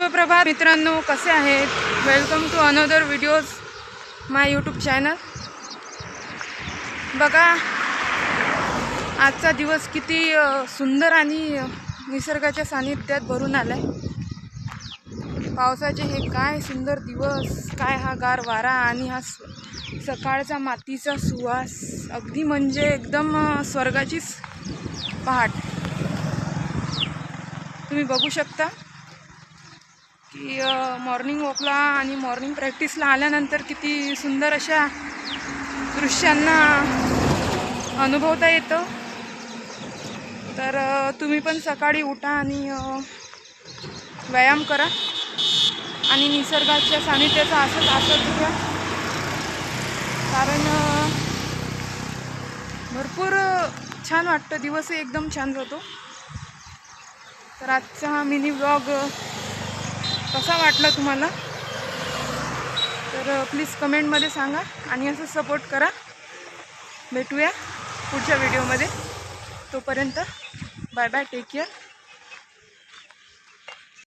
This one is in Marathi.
सुप्रभात मित्रांनो, कसे आहेत? Welcome to another videos my YouTube channel. बघा, आजचा दिवस किती सुंदर आणि निसर्गाच्या सानिध्यात भरून आलाय. पावसाचे हे काय सुंदर दिवस, काय हा गार वारा आणि हा सकाळचा मातीचा सुवास, अगदी म्हणजे एकदम स्वर्गाचीच पहाट. तुम्ही बघू शकता की मॉर्निंग वॉकला आणि मॉर्निंग प्रॅक्टिसला आल्यानंतर किती सुंदर अशा दृश्यांना अनुभवता येतं. तर तुम्ही पण सकाळी उठा आणि व्यायाम करा आणि निसर्गाच्या सानिध्याचा असंच आस्वाद घ्या, कारण भरपूर छान वाटतं. दिवसही एकदम छान जातो. तर आजचा हा मिनी व्लॉग कसा वाटला तुम्हाला, तर प्लीज कमेंटमध्ये सांगा आणि असं सपोर्ट करा. भेटूया पुढच्या व्हिडिओमध्ये. तोपर्यंत बाय बाय, टेक केअर.